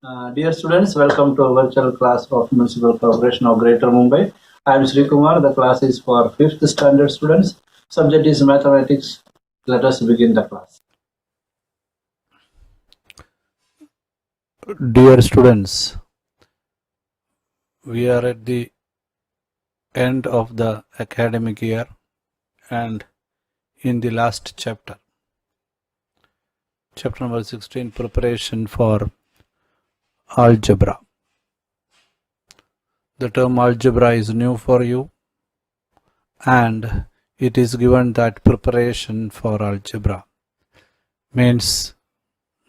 Dear students, welcome to a virtual class of Municipal Corporation of Greater Mumbai. I am Sreekumar. The class is for 5th standard students. Subject is mathematics. Let us begin the class. Dear students, we are at the end of the academic year and in the last chapter. Chapter number 16, preparation for algebra. The term algebra is new for you and it is given that preparation for algebra means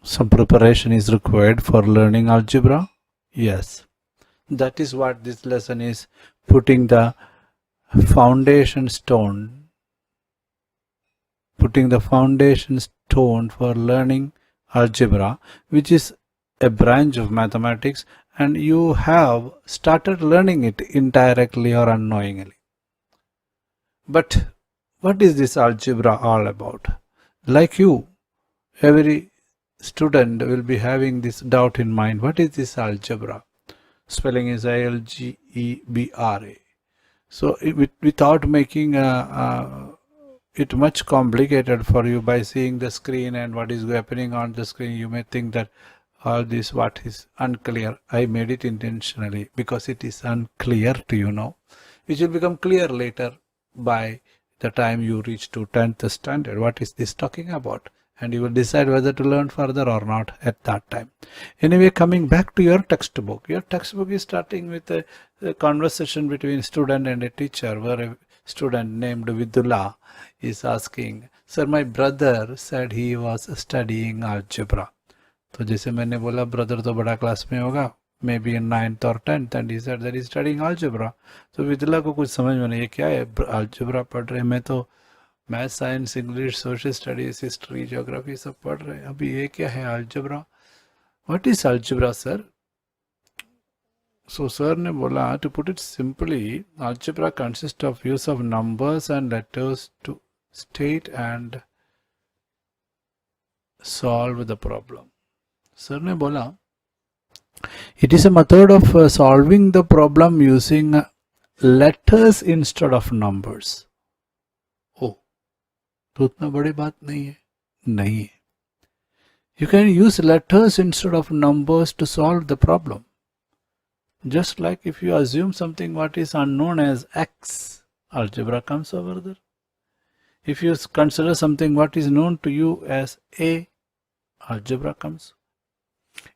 some preparation is required for learning algebra. Yes, that is what this lesson is, putting the foundation stone for learning algebra, which is a branch of mathematics, and you have started learning it indirectly or unknowingly. But what is this algebra all about? Like you, every student will be having this doubt in mind. What is this algebra? Spelling is Algebra. So without making it much complicated for you by seeing the screen and what is happening on the screen, you may think that all this what is unclear. I made it intentionally because it is unclear to you now, which will become clear later by the time you reach to 10th standard. What is this talking about? And you will decide whether to learn further or not at that time. Anyway, coming back to your textbook is starting with a conversation between student and a teacher, where a student named Vidula is asking, sir, my brother said he was studying algebra. तो जैसे मैंने बोला brother तो बड़ा class में होगा, maybe in 9th or 10th, and he said that he's studying algebra. तो विदुला को कुछ समझ में नहीं, ये क्या है, algebra पढ़ रहे, मैं तो math, science, English, social studies, history, geography सब पढ़ रहे हैं, अभी ये क्या है algebra? What is algebra, sir? So sir ने बोला, to put it simply, algebra consists of use of numbers and letters to state and solve the problem. Sir ने बोला, it is a method of solving the problem using letters instead of numbers. Oh, तो उतना बड़ी बात नहीं है. नहीं है. You can use letters instead of numbers to solve the problem. Just like if you assume something what is unknown as x, algebra comes over there. If you consider something what is known to you as a, algebra comes.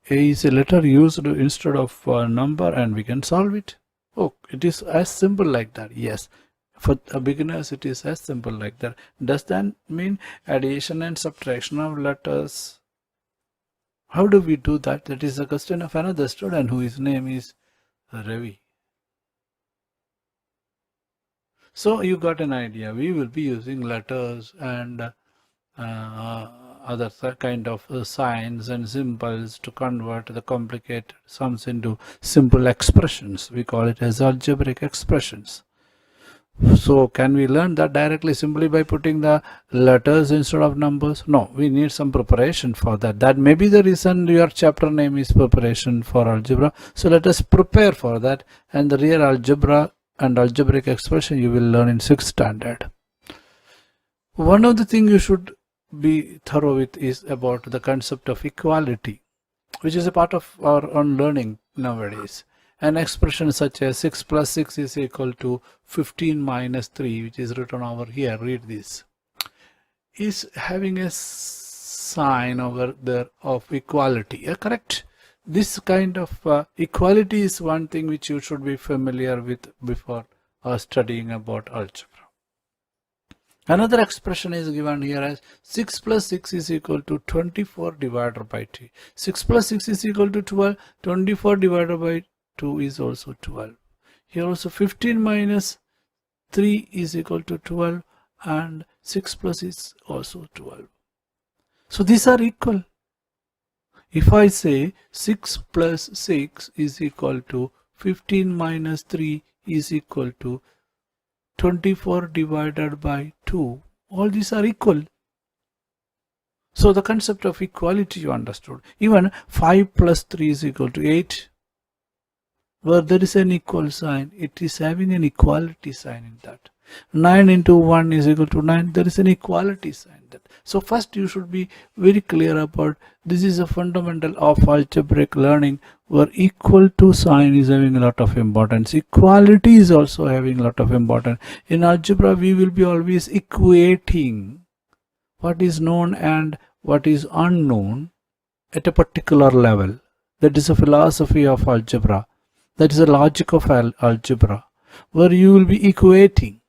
A is a letter used instead of a number and we can solve it. Oh, it is as simple like that. Yes, for beginners it is as simple like that. Does that mean addition and subtraction of letters? How do we do that? That is a question of another student whose name is Ravi. So you got an idea. We will be using letters and other kind of signs and symbols to convert the complicated sums into simple expressions. We call it as algebraic expressions. So can we learn that directly simply by putting the letters instead of numbers? No, we need some preparation for that. That may be the reason your chapter name is preparation for algebra. So let us prepare for that, and the real algebra and algebraic expression you will learn in 6th standard. One of the things you should be thorough with is about the concept of equality, which is a part of our own learning nowadays. An expression such as 6 plus 6 is equal to 15 minus 3, which is written over here, read this, is having a sign over there of equality. Correct? This kind of equality is one thing which you should be familiar with before studying about algebra. Another expression is given here as 6 plus 6 is equal to 24 divided by 2. 6 plus 6 is equal to 12. 24 divided by 2 is also 12. Here also 15 minus 3 is equal to 12 and 6 plus is also 12. So these are equal. If I say 6 plus 6 is equal to 15 minus 3 is equal to 24 divided by 2, all these are equal. So the concept of equality you understood. Even 5 plus 3 is equal to 8. Where there is an equal sign, it is having an equality sign in that. 9 into 1 is equal to 9. There is an equality sign that. So first you should be very clear about this is a fundamental of algebraic learning, where equal to sign is having a lot of importance. Equality is also having a lot of importance. In algebra, we will be always equating what is known and what is unknown at a particular level. That is a philosophy of algebra. That is a logic of algebra, where you will be equating.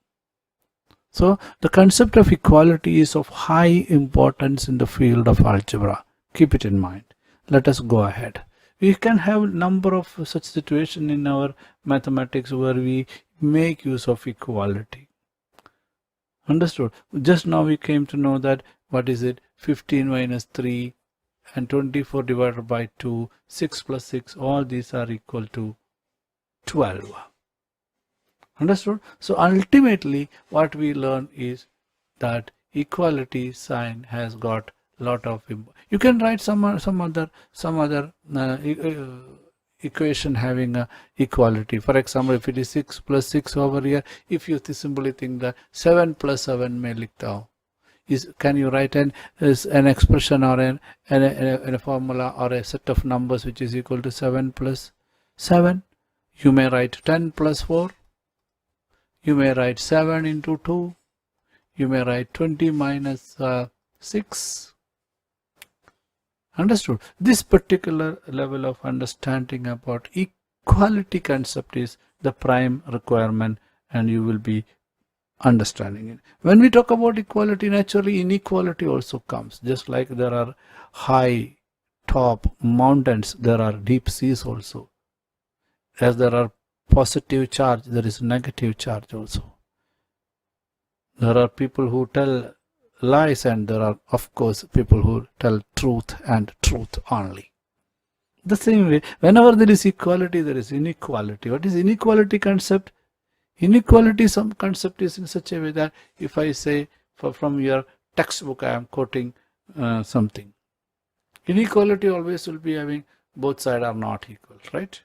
So the concept of equality is of high importance in the field of algebra. Keep it in mind. Let us go ahead. We can have a number of such situations in our mathematics where we make use of equality. Understood? Just now we came to know that what is it? 15 minus 3 and 24 divided by 2, 6 plus 6, all these are equal to 12. Understood? So ultimately what we learn is that equality sign has got lot of, you can write some other equation having a equality. For example, if it is 6 plus 6 over here, if you simply think that 7 plus 7 may likhta is, can you write an expression or a formula or a set of numbers which is equal to 7 plus 7? You may write 10 plus 4. You may write 7 into 2. You may write 20 minus 6. Understood? This particular level of understanding about equality concept is the prime requirement, and you will be understanding it. When we talk about equality, naturally inequality also comes. Just like there are high top mountains, there are deep seas also. As there are positive charge, there is negative charge also. There are people who tell lies, and there are, of course, people who tell truth and truth only. The same way, whenever there is equality, there is inequality. What is inequality concept? Inequality, some concept is in such a way that if I say from your textbook I am quoting something, inequality always will be having both sides are not equal, right?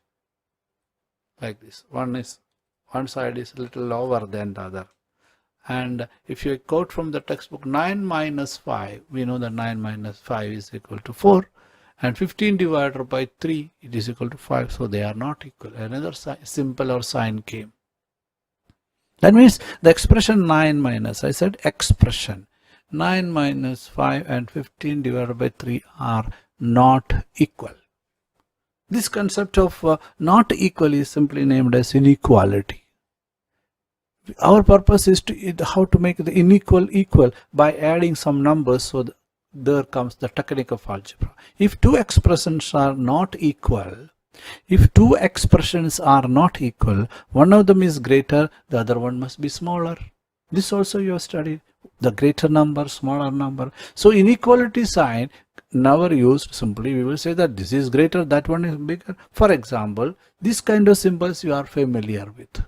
Like this, one side is a little lower than the other. And if you quote from the textbook 9 minus 5, we know that 9 minus 5 is equal to 4, and 15 divided by 3, it is equal to 5, so they are not equal. Another simpler sign came. That means the expression 9 minus, I said expression, 9 minus 5 and 15 divided by 3 are not equal. This concept of not equal is simply named as inequality. Our purpose is how to make the unequal equal by adding some numbers, so there comes the technique of algebra. If two expressions are not equal, one of them is greater, the other one must be smaller. This also you have studied, the greater number, smaller number. So inequality sign never used. Simply we will say that this is greater, that one is bigger. For example, this kind of symbols you are familiar with,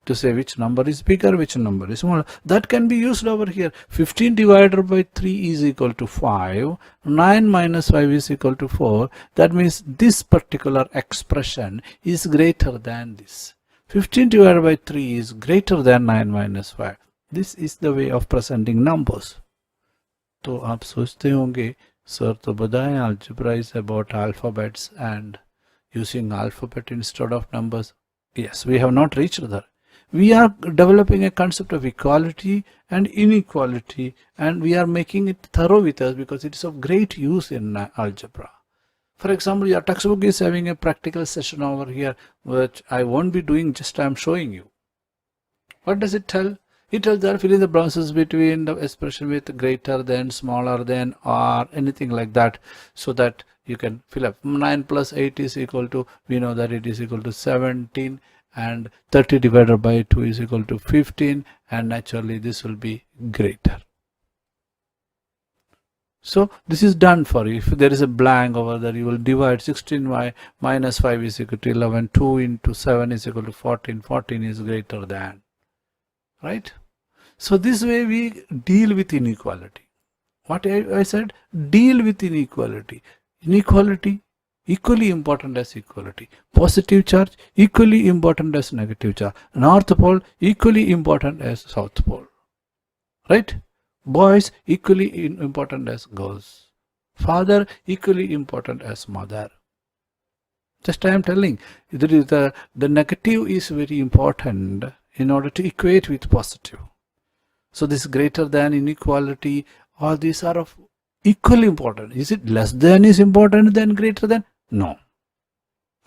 to say which number is bigger, which number is smaller. That can be used over here. 15 divided by 3 is equal to 5. 9 minus 5 is equal to 4. That means this particular expression is greater than this. 15 divided by 3 is greater than 9 minus 5. This is the way of presenting numbers. तो आप सोचते होंगे sir तो बताएं algebra is about alphabets and using alphabet instead of numbers. Yes, we have not reached there. We are developing a concept of equality and inequality, and we are making it thorough with us because it is of great use in algebra. For example, your textbook is having a practical session over here, which I won't be doing, just I am showing you. What does it tell? It tells that fill in the blanks between the expression with greater than, smaller than, or anything like that, so that you can fill up. 9 plus 8 is equal to, we know that it is equal to 17, and 30 divided by 2 is equal to 15, and naturally this will be greater. So this is done for you. If there is a blank over there, you will divide 16 minus 5 is equal to 11, 2 into 7 is equal to 14, 14 is greater than, right? So this way we deal with inequality. what I said, deal with inequality. Inequality equally important as equality. Positive charge equally important as negative charge. North pole equally important as south pole. Right? Boys equally important as girls. Father equally important as mother. Just I am telling, there is the negative is very important in order to equate with positive. So this greater than, inequality, all these are of equally important. Is it less than is important than greater than? No.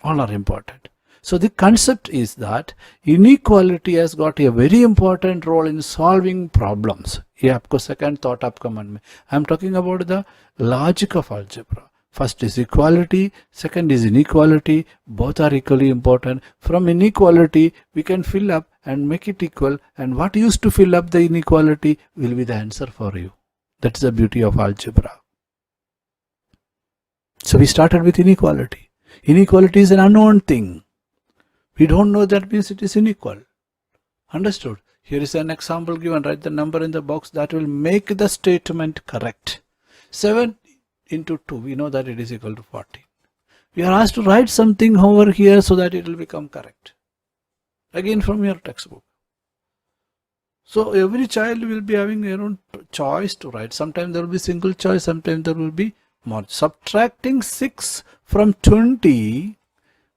All are important. So the concept is that inequality has got a very important role in solving problems. Yeah, of course, second thought आपका मन में. I am talking about the logic of algebra. First is equality, second is inequality. Both are equally important. From inequality, we can fill up and make it equal. And what used to fill up the inequality will be the answer for you. That's the beauty of algebra. So we started with inequality. Inequality is an unknown thing. We don't know, that means it is unequal. Understood? Here is an example given. Write the number in the box that will make the statement correct. 7 into 2, we know that it is equal to 14. We are asked to write something over here so that it will become correct. Again from your textbook. So every child will be having their own choice to write. Sometimes there will be single choice, sometimes there will be more. Subtracting 6 from 20,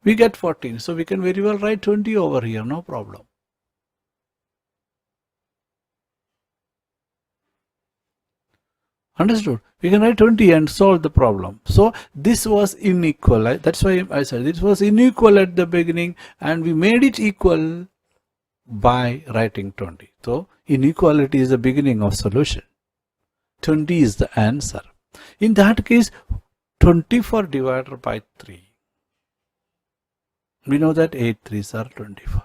we get 14. So we can very well write 20 over here, no problem. Understood? We can write 20 and solve the problem. So this was unequal. That's why I said this was unequal at the beginning, and we made it equal by writing 20. So inequality is the beginning of solution. 20 is the answer. In that case, 24 divided by 3. We know that 8 3s are 24.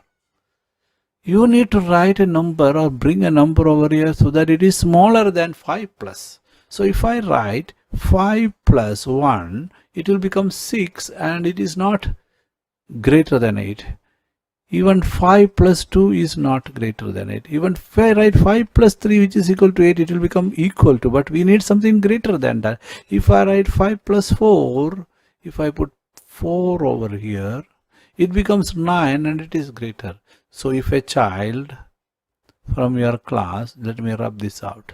You need to write a number or bring a number over here so that it is smaller than 5 plus. So if I write 5 plus 1, it will become 6, and it is not greater than 8. Even 5 plus 2 is not greater than 8. Even if I write 5 plus 3, which is equal to 8, it will become equal to, but we need something greater than that. If I write 5 plus 4, if I put 4 over here, it becomes 9 and it is greater. So if a child from your class, let me rub this out.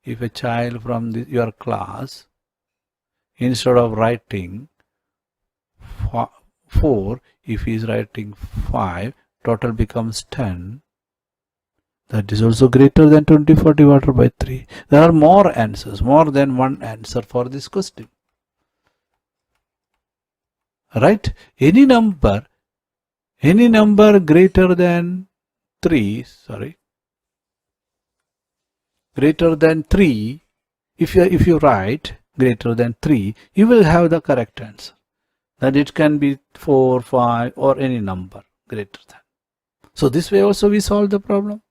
If a child from your class, instead of writing 4, if he is writing 5, total becomes 10. That is also greater than 24 divided by 3. There are more answers, more than one answer for this question. Right? Any number greater than 3, greater than 3, if you write greater than 3, you will have the correct answer. That it can be 4, 5 or any number greater than. So this way also we solve the problem.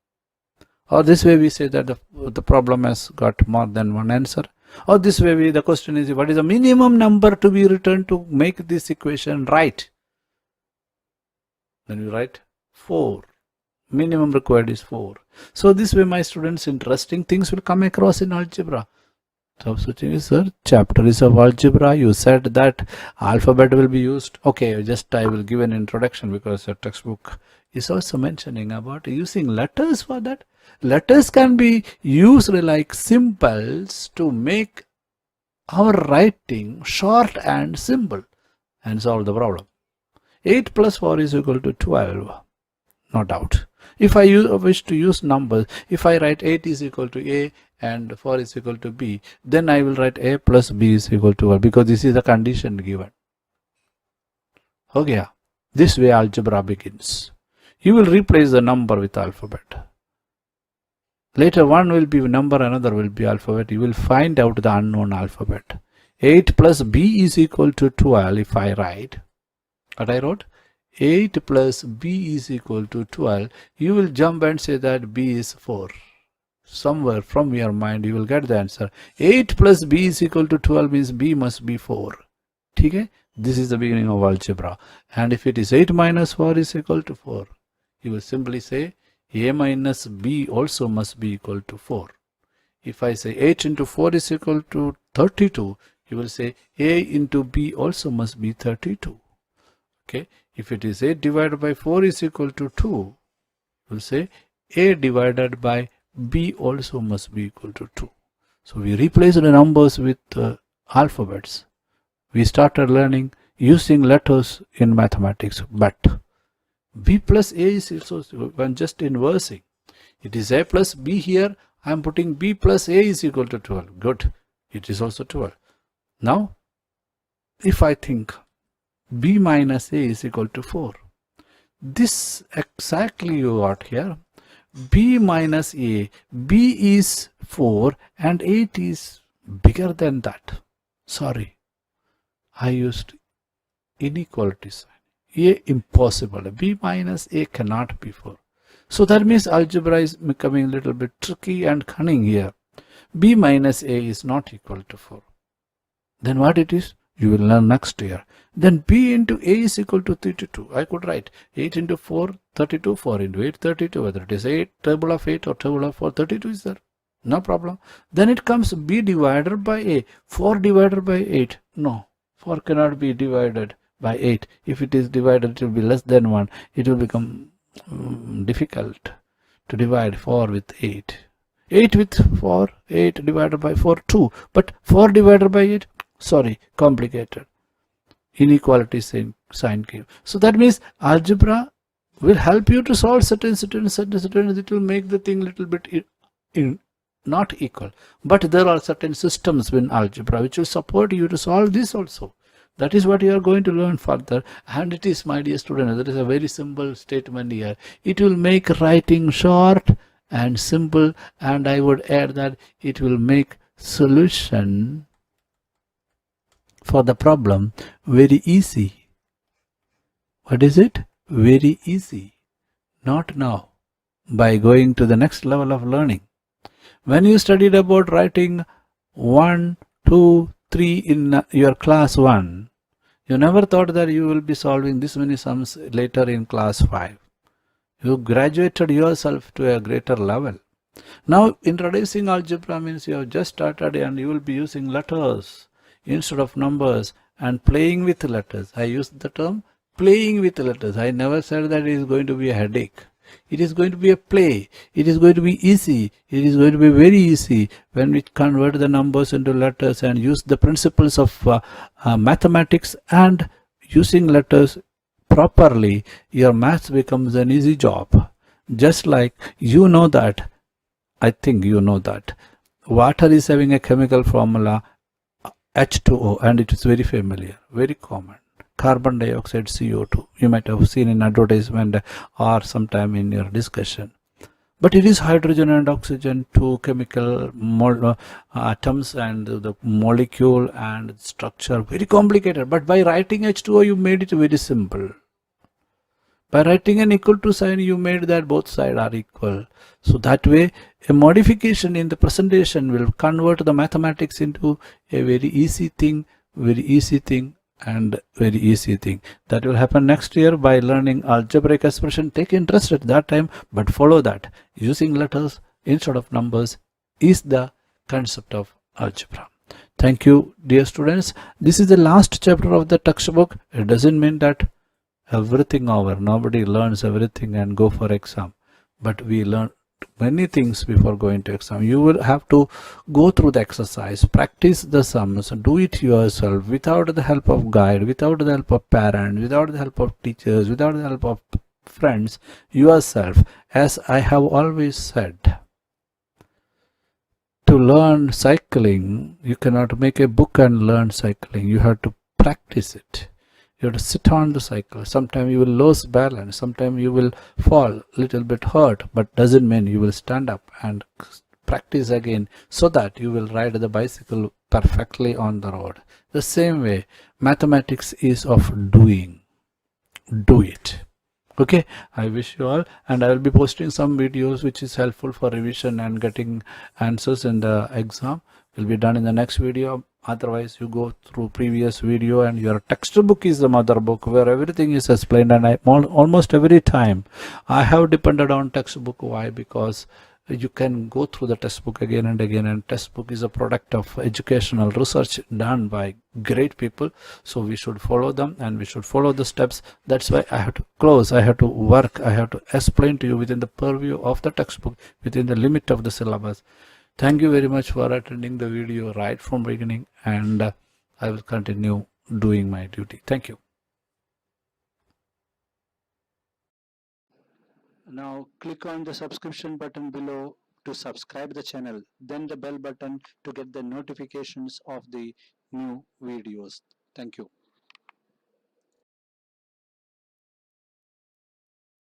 Or this way we say that the problem has got more than one answer. Or this way the question is, what is the minimum number to be returned to make this equation right? Then we write 4. Minimum required is 4. So this way, my students, interesting things will come across in algebra. So switching is, sir, chapter is of algebra. You said that alphabet will be used. Okay, just I will give an introduction because your textbook is also mentioning about using letters for that. Letters can be used like symbols to make our writing short and simple and solve the problem. 8 plus 4 is equal to 12. No doubt. If I wish to use numbers, if I write 8 is equal to A and 4 is equal to B, then I will write A plus B is equal to 1 because this is the condition given. Okay, this way algebra begins. You will replace the number with alphabet. Later one will be number, another will be alphabet. You will find out the unknown alphabet. 8 plus B is equal to 12 if I write. What I wrote? 8 plus B is equal to 12. You will jump and say that B is 4. Somewhere from your mind you will get the answer. 8 plus B is equal to 12 means B must be 4. Okay? This is the beginning of algebra. And if it is 8 minus 4 is equal to 4, you will simply say A minus B also must be equal to 4. If I say 8 into 4 is equal to 32, you will say A into B also must be 32. Okay. If it is 8 divided by 4 is equal to 2, you will say A divided by B also must be equal to 2. So we replace the numbers with alphabets. We started learning using letters in mathematics, but B plus A is also when just inversing. It is A plus B here. I am putting B plus A is equal to 12. Good. It is also 12. Now, if I think B minus A is equal to 4, this exactly you got here. B minus A, B is 4 and 8 is bigger than that. Sorry, I used inequality sign. A impossible. B minus A cannot be 4. So that means algebra is becoming a little bit tricky and cunning here. B minus A is not equal to 4. Then what it is? You will learn next year. Then B into A is equal to 32. I could write 8 into 4, 32, 4 into 8, 32. Whether it is 8, table of 8 or table of 4, 32 is there. No problem. Then it comes B divided by A. 4 divided by 8. No, 4 cannot be divided by 8. If it is divided, it will be less than 1. It will become difficult to divide 4 with 8. 8 with 4, 8 divided by 4, 2. But 4 divided by 8, sorry, complicated. Inequality sign came. So that means algebra will help you to solve certain. It will make the thing little bit not equal. But there are certain systems in algebra which will support you to solve this also. That is what you are going to learn further. And it is, my dear students, there is a very simple statement here. It will make writing short and simple, and I would add that it will make solution for the problem very easy. What is it? Very easy. Not now. By going to the next level of learning. When you studied about writing 1, 2, 3 in your class 1, you never thought that you will be solving this many sums later in class 5. You graduated yourself to a greater level. Now introducing algebra means you have just started and you will be using letters instead of numbers and playing with letters. I used the term playing with letters. I never said that it is going to be a headache. It is going to be a play. It is going to be easy. It is going to be very easy when we convert the numbers into letters and use the principles of mathematics, and using letters properly, your maths becomes an easy job. Just like you know that, I think you know that water is having a chemical formula H2O, and it is very familiar, very common. Carbon dioxide, CO2. You might have seen in advertisement or sometime in your discussion. But it is hydrogen and oxygen, two chemical atoms, and the molecule and structure very complicated. But by writing H2O, you made it very simple. By writing an equal to sign, you made that both sides are equal. So that way, a modification in the presentation will convert the mathematics into a very easy thing, and very easy thing. That will happen next year by learning algebraic expression. Take interest at that time, but follow that. Using letters instead of numbers is the concept of algebra. Thank you, dear students. This is the last chapter of the textbook. It doesn't mean that everything over. Nobody learns everything and go for exam. But we learn many things before going to exam. You will have to go through the exercise, practice the sums, do it yourself without the help of guide, without the help of parents, without the help of teachers, without the help of friends, yourself. As I have always said, to learn cycling, you cannot make a book and learn cycling. You have to practice it. You have to sit on the cycle. Sometimes you will lose balance. Sometimes you will fall, little bit hurt, but doesn't mean you will stand up and practice again so that you will ride the bicycle perfectly on the road. The same way, mathematics is of doing. Do it. Okay, I wish you all, and I will be posting some videos which is helpful for revision and getting answers in the exam. Will be done in the next video. Otherwise, you go through previous video, and your textbook is the mother book where everything is explained. And almost every time I have depended on textbook. Why? Because you can go through the textbook again and again, and textbook is a product of educational research done by great people, so we should follow them and we should follow the steps. That's why I have to close, I have to work, I have to explain to you within the purview of the textbook, within the limit of the syllabus. Thank you very much for attending the video right from beginning, and I will continue doing my duty. Thank you. Now click on the subscription button below to subscribe the channel, then the bell button to get the notifications of the new videos. Thank you.